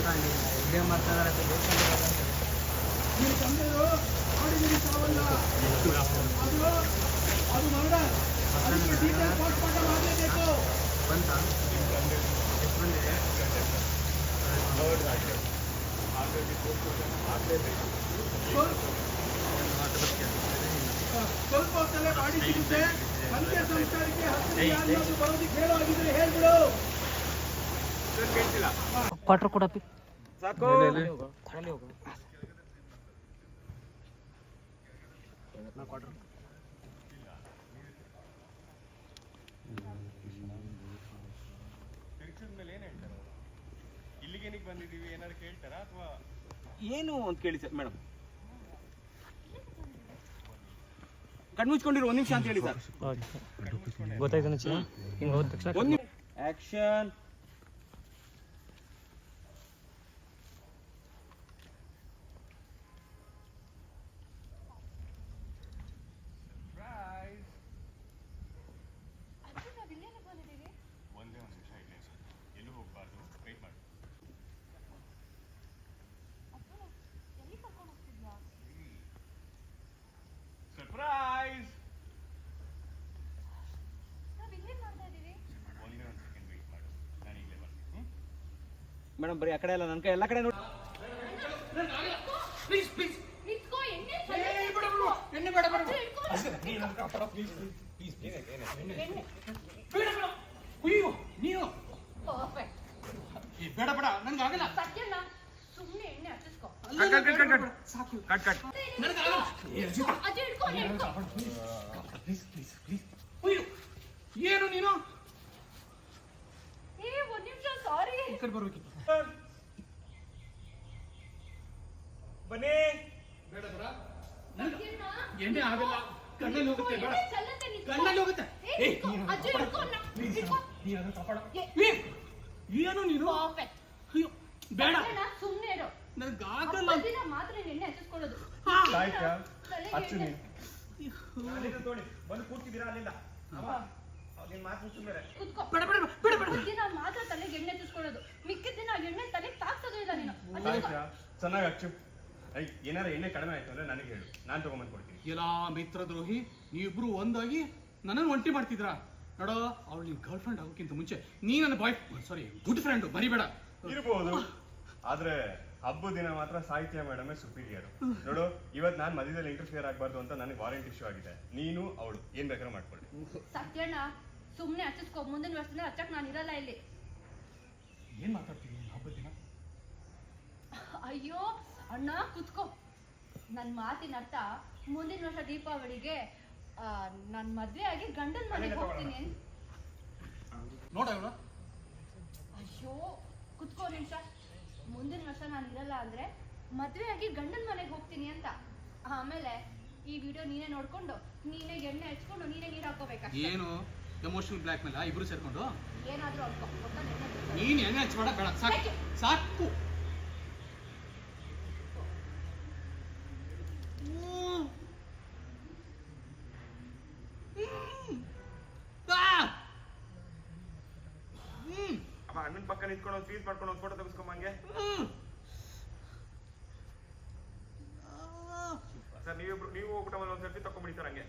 ಇದೇ ಮಾಡ್ತಾರೆ ಬಂತ ಸ್ವಲ್ಪ ಹೊತ್ತಲ್ಲೇ ಮಾಡಿ ಸಿಗುತ್ತೆ. ಅಂತ್ಯ ಸಂಸ್ಕಾರಕ್ಕೆ ಬರೋದಕ್ಕೆ ಹೇಳಾಗಿದ್ರೆ ಹೇಳ್ಬಿಡು. ಕ್ವಾರ್ಟರ್ ಕೊಡಪ್ಪಿ ಸಾಕು. ಇಲ್ಲಿಗೇನಿಗೆ ಬಂದಿದ್ದೀವಿ ಏನಾದ್ರು ಕೇಳ್ತಾರಾ ಅಥವಾ ಏನು ಅಂತ ಕೇಳಿ ಸರ್ ಮೇಡಮ್. ಕಣ್ಮುಚ್ಕೊಂಡಿರೋ 1 ನಿಮಿಷ ಅಂತ ಹೇಳಿ ಸರ್. ಗೊತ್ತಾಯ್ತು ಹಿಂಗೆ ಹೋದ ತಕ್ಷಣ ಆಕ್ಷನ್. ಒಂದೇ ಒಂದು ನಿಮಿಷ ಇಲ್ಲೇ ಎಲ್ಲೂ ಹೋಗಬಾರ್ದು, ವೆಯ್ಟ್ ಮಾಡಿ. ಸರ್ಪ್ರೈಸ್. ಒಂದೇ ಒಂದು ಸೆಕೆಂಡ್ ವೆಯ್ಟ್ ಮಾಡು, ನಾನು ಈಗಲೇ ಬರ್ತೀನಿ. ಮೇಡಮ್ ಬರೀ ಆ ಕಡೆ ಎಲ್ಲ ನನ್ನ ಕೈ ಎಲ್ಲ ಕಡೆ ನೋಡಿ. ಪ್ಲೀಸ್ ಪ್ಲೀಸ್ ಎಣ್ಣೆ ಬೇಡ ಬೇಡ ಕುಯ್ಯು ನೀನು ಬೇಡ ಬೇಡ ನನ್ಗೆ ಆಗಲ್ಲ. ಸುಮ್ಮನೆ ಎಣ್ಣೆ ಹಚ್ಚಿಸ್ಕೊ. ಸಾಕು cut cut. Please please please ಕುಯ್ಯು. ಏನು ನೀನು ಒಂದ್ ನಿಮಿಷ ಸಾರಿ. ಈ ಕಡೆ ಬರ್ಬೇಕಿತ್ತು. ಬನ್ನಿ. ಬೇಡ ಬೇಡ ಎಣ್ಣೆ ಆಗಲ್ಲ, ಕಣ್ಣಲ್ಲಿ ಹೋಗುತ್ತೆ. ಬೇಡ ಕಣ್ಣಲ್ಲಿ ಹೋಗುತ್ತೆ. ನೀನು ತಪಾಡ ಏನು ನೀನು. ಅಯ್ಯೋ ಬೇಡ ಸುಮ್ಮನೆ ಇರು. ನನಗಾಗಲ್ಲ. ಮಾತ್ರ ಎಣ್ಣೆ ಹಚ್ಚಿಸ್ಕೊಳ್ಳೋದು. ಸಾಯ್ತಾ ಹಚ್ಚು ನೀನು. ತೋಳಿ ಬಂದು ಕೂತಿದ್ದೀರಾ ಅಲ್ಲಿಂದ. ನಿನ್ ಮಾತು ಸುಮ್ಮನೆ. ಕುತ್ಕೋ. ಬೇಡ ಬೇಡ ಬೇಡ ಬೇಡ ದಿನ ಮಾತ್ರ ತಲೆಗೆ ಎಣ್ಣೆ ಹಚ್ಚಿಸ್ಕೊಳ್ಳೋದು. ಮಿಕ್ಕಿದ ದಿನ ಎಣ್ಣೆ ತಲೆಗೆ ತಾಕ್ಸೋದು ಇಲ್ಲ ನೀನು. ಸಾಯ್ತಾ ಚೆನ್ನಾಗಿ ಹಚ್ಚು. ಏನಾರ ಎಣ್ಣೆ ಕಡಿಮೆ ಆಯ್ತು ಅಂದ್ರೆ ನನಗೆ ಹೇಳು, ನಾನು ತಗೊಂಬಂದು ಕೊಡ್ತೀನಿ. ಎಲ್ಲ ಮಿತ್ರ ದ್ರೋಹಿ, ನೀವಿಬ್ರು ಒಂದಾಗಿ ನನ್ನನ್ನು ಒಂಟಿ ಮಾಡ್ತಿದ್ರಾ? ನೋಡೋ, ಅವಳು ನಿನ್ ಗರ್ಲ್ ಫ್ರೆಂಡ್ ಆಗೋಕ್ಕಿಂತ ಮುಂಚೆ ನೀ ನನ್ನ ಗುಡ್ ಫ್ರೆಂಡ್ ಮರಿಬೇಡ. ಇರ್ಬೋದು, ಆದ್ರೆ ಹಬ್ಬದ ದಿನ ಮಾತ್ರ ಸಾಹಿತ್ಯ ಮೇಡಮೇ ಸುಪೀರಿಯರ್. ನೋಡು, ಇವತ್ತು ನಾನು ಮಧ್ಯದಲ್ಲಿ ಇಂಟರ್ಫಿಯರ್ ಆಗಬಾರ್ದು ಅಂತ ನನಗೆ ವಾರಂಟ್ ಇಶ್ಯೂ ಆಗಿದೆ. ನೀನು ಅವಳು ಏನ್ ಬೇಕಾದ್ರೂ ಮಾಡ್ಕೊಳ್ಳಿ. ಸತ್ಯಣ್ಣ ಸುಮ್ಮನೆ ಹಚ್ಚಿಸ್ಕೊ. ಮುಂದಿನ ವರ್ಷದಿಂದ ಹಚ್ಚಕ್ ನಾನು ಇರಲ್ಲ ಇಲ್ಲಿ. ಏನ್ ಮಾತಾಡ್ತೀನಿ ಹಬ್ಬದ ದಿನ? ಅಯ್ಯೋ ಅಣ್ಣ ಕುತ್ಕೋ. ನನ್ನ ಮಾತಿನ ಅರ್ಥ ಮುಂದಿನ ವರ್ಷ ದೀಪಾವಳಿಗೆ ನಾನು ಮದ್ವೆ ಆಗಿ ಗಂಡನ ಮನೆಗೆ ಹೋಗ್ತೀನಿ. ನೋಡ ಇವಳ. ಅಯ್ಯೋ ಕುತ್ಕೋ ನಿಮಿಷ. ಮುಂದಿನ ವರ್ಷ ನಾನು ಇರಲ್ಲ ಅಂದ್ರೆ ಮದ್ವೆ ಆಗಿ ಗಂಡನ ಮನೆಗೆ ಹೋಗ್ತೀನಿ ಅಂತ. ಆಮೇಲೆ ಈ ವಿಡಿಯೋ ನೀನೇ ನೋಡ್ಕೊಂಡು ನೀನೇ ಎಣ್ಣೆ ಹಚ್ಕೊಂಡು ನೀನೇ ನೀರು ಹಾಕೋಬೇಕಾ? ಏನು ಎಮೋಷನಲ್ ಬ್ಲಾಕ್ ಮೇಲ್ ಇಬ್ರು ಸೇರ್ಕೊಂಡು? ಏನಾದ್ರೂ ಅನ್ಕೋ. ನೀನ್ ಎಣ್ಣೆ ಹಚ್ಬೇಡ. ಬೇಡ ಸಾಕು ಸಾಕು. ಅಣ್ಣನ ಪಕ್ಕ ನಿಂತ್ಕೊಂಡು ಒಂದು ಫೀಸ್ ಮಾಡ್ಕೊಂಡು ಒಂದು ಫೋಟೋ ತೆಗೆಸ್ಕೊಂಬಂಗೆ. ಸರ್ ನೀವು ಊಟ ಮೇಲೆ ಒಂದು ಸೆಲ್ಫಿ ತಕೊಂಡ್ಬಿಡಿ ಸರ್. ಹಂಗೆ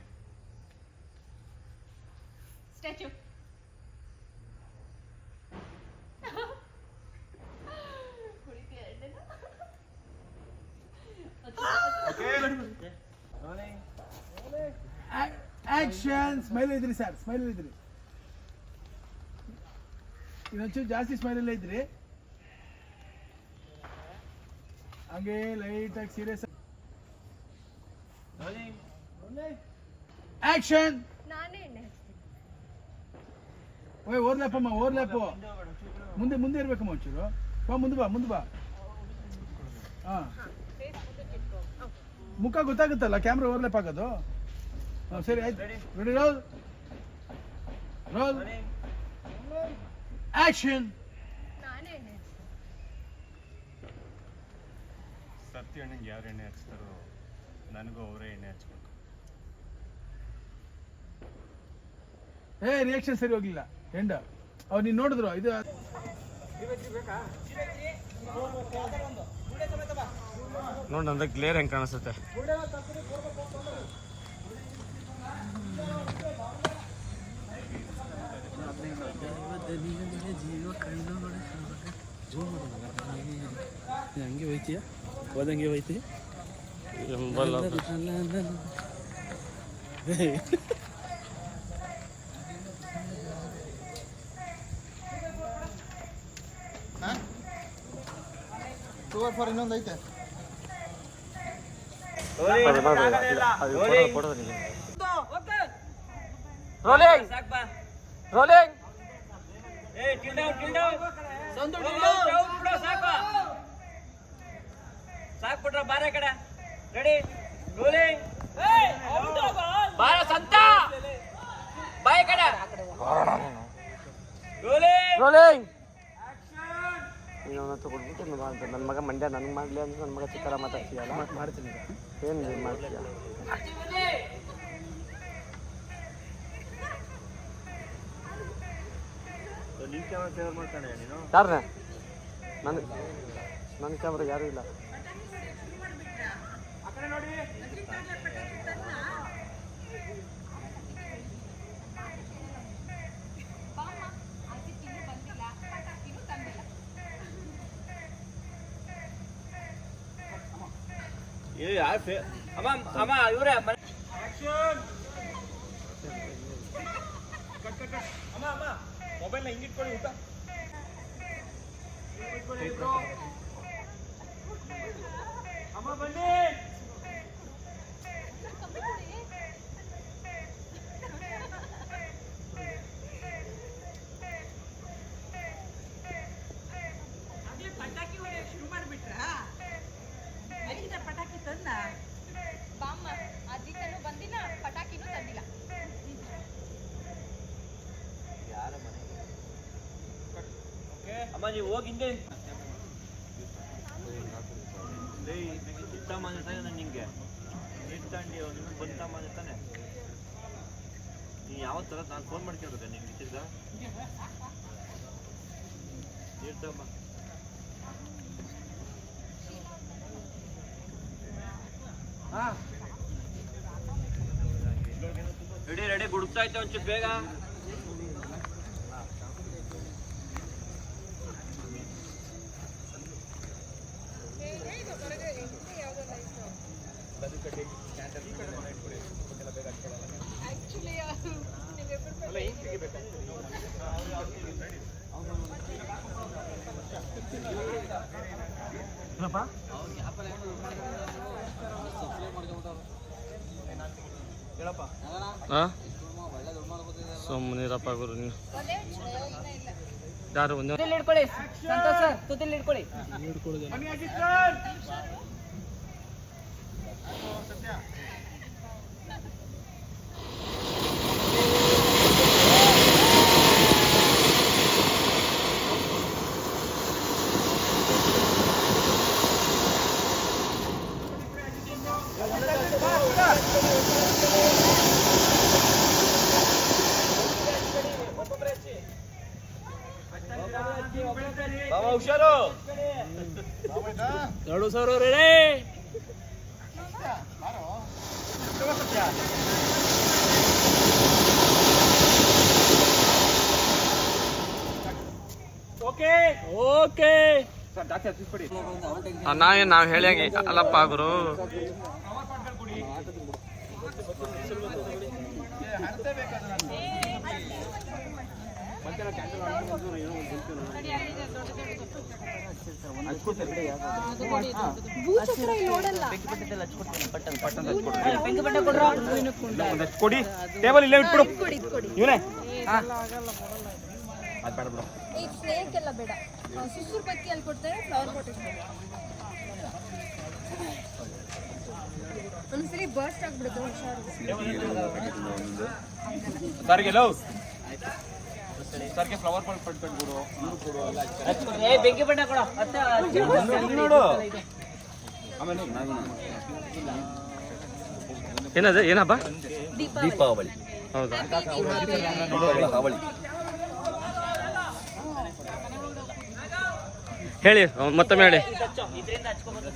ಸ್ಟ್ಯಾಚ್ಯೂ. ಆಕ್ಷನ್. ಸ್ಮೈಲ್ ಇದ್ರಿ ಸರ್, ಸ್ಮೈಲ್ ಇದ್ರಿ. ಇನ್ನೊಂಚೂರು ಜಾಸ್ತಿ ಸ್ಮೈಲ್ ಎಲ್ಲ ಇದ್ರಿ. ಹಂಗೆ ಲೈಟ್ ಆಗಿ ಸೀರಿಯಸ್. ಆಕ್ಷನ್. ನಾನೇ ಎಣ್ಣೆ ಹಚ್ತೀನಿ. ಓಯ್ ಓರ್ಲಪ್ಪಮ್ಮ, ಓರ್ಲಪ್ಪು. ಮುಂದೆ ಮುಂದೆ ಇರ್ಬೇಕಮ್ಮ ಒಂಚೂರು. ಬಾ ಮುಂದೆ ಬಾ, ಮುಂದೆ ಬಾ. ಹಾ ಮುಖ ಗೊತ್ತಾಗುತ್ತಲ್ಲ, ಕ್ಯಾಮ್ರಾ ಓವರ್ಲ್ಯಾಪ್ ಆಗೋದು. ಸರಿ ಆಯ್ತು. Ready, roll roll action. ನಾನೇ ಎಣ್ಣೆ ಹಚ್ತೀನಿ. ಸತ್ಯ ಅಣ್ಣಂಗೆ ಯಾರು ಎಣ್ಣೆ ಹಚ್ತಾರೋ ನನಗೂ ಅವರೇ ಎಣ್ಣೆ ಹಚ್ಬೇಕು. ರಿಯಾಕ್ಷನ್ ಸರಿ ಹೋಗ್ಲಿಲ್ಲ. ಎಂಡ ಅವ್ರು ನೀನು ನೋಡಿದ್ರು ಇದು ನೋಡಿ ನಂದ ಗ್ಲೇರ್ ಹೆಂಗೆ ಕಾಣಿಸುತ್ತೆ. ಹಂಗೆ ಹೋಯ್ತೀಯ ಹೋದಂಗೆ ಹೋಯ್ತಿ ಇನ್ನೊಂದು ಐತೆ ರೋಲಿಂಗ್ ಸಾಕ್ಬಿಟ್ರ ಬಾರ ಕಡೆ ರೆಡಿ ರೋಲಿಂಗ್ ಬಾರ ಸಂತ ಬಾಯ್ ಕಡೆ ರೋಲಿಂಗ್ ಇನ್ನೊಂದು ಕೊಟ್ಬಿಟ್ಟು ನನ್ನ ಮಗ ಮಂಡ್ಯ ನನಗೆ ಮಾಡಲಿ ಅಂತ ನನ್ನ ಮಗ ಚಿಕ್ಕರ ಮಾತಾಡ್ತೀಯಲ್ಲ ಮಾಡ್ತೀನಿ. ಏನು ಮಾಡ್ತೀಯ? ಯಾರನ್ನ ನನ್ನ ಕ್ಯಾಮ್ರಾಗ ಯಾರೂ ಇಲ್ಲ. ಅಮ್ಮ ಇವ್ರೆ ಮೊಬೈಲ್ ಹಿಂಗಿಟ್ಕೊಳ್ಳಿ ಊಟ ಅಮ್ಮ ಬನ್ನಿ ಪಟಾಕಿ ಹೊಡೆಯಕ್ಕೆ ಶುರು ಮಾಡಿಬಿಟ್ರಾ? ಅಲ್ಲಿಂದ ಪಟಾಕಿ ತಂದ ಬಾಮ್ಮ ಅಜಿತನು ಬಂದಿಲ್ಲ, ಪಟಾಕಿನೂ ತಂದಿಲ್ಲ. ಅಮ್ಮ ನೀವು ಹೋಗಿ ಹಿಂದೆ ಚಿತ್ತ ಮಾಡಿರ್ತಾನೆ ನಾನು ನಿಂಗೆ ನೀಡ್ತಾಂಡಿ ಅವನು ಬಂತ ಮಾಡಿರ್ತಾನೆ. ನೀನು ಯಾವತ್ತು ಥರ ನಾನು ಫೋನ್ ಮಾಡ್ಕೊಂಡಿದ್ದೆ ನಿಂಗೆ ಇಟ್ಟಿದ್ದ ನೀಡ್ತಮ್ಮ. ರೆಡಿ ರೆಡಿ ಗುಡುಕ್ತಾ ಇದ್ದೆ ಒಂಚೂರು ಬೇಗ. ಸುಮ್ಮನಿರಪ್ಪ ಗುರು ನೀನು. ಒಂದೇ ನಿಮಿಷ, ಇನ್ನ ಇಲ್ಲ. ಯಾರು ಒಂದು ಇಟ್ಕೊಳ್ಳಿ ಸಂತೋಷ್ ಸರ್, ತುದಿಲ್ ಇಟ್ಕೊಳ್ಳಿ. ಹುಷಾರು 2,000 ರೆಡಿ. ಓಕೆ ಓಕೆ ಸರ್ ಜಾಸ್ತಿ ಹತ್ತಿಸ್ಬಿಡಿ. ನಾವು ಹೇಳಿಯಾಗಿ ಅಲ್ಲಪ್ಪ ಗುರು. ಕೊಡಿ ಟೇಬಲ್ ಇಲ್ಲೇ ಇಟ್ಬಿಡು ಇವನೇ. ಅದು ಬೇಡ ಬಿಡು. ಈ ಸ್ನೇಕ್ ಎಲ್ಲ ಬೇಡ. ಸುಸುರು ಬತ್ತಿ ಅಲ್ಲಿ ಕೊಡ್ತಾರೆ, ಫ್ಲವರ್ ಕೊಟ್ಟು ಒಂದ್ಸರಿ ಬರ್ಸ್ಟ್ ಆಗ್ಬಿಡುತ್ತೆ. ಹುಷಾರು. ಸರ್ಗೆ ಲವ್ ಸರ್ಗೆ ಫ್ಲವರ್ ಪಾಟ್ ಪಟ್ಬಿಡು. ಬೆಂಕಿ ಬಣ್ಣ ಕೊಡ ನೋಡು ಏನದು ಏನಪ್ಪ? ದೀಪಾವಳಿ. ಹೌದಾ? ಹಾವಳಿ ಹೇಳಿ ಮತ್ತೊಮ್ಮೆ ಹೇಳಿ. ಇದರಿಂದ ಹಚ್ಕೊಬೋದು.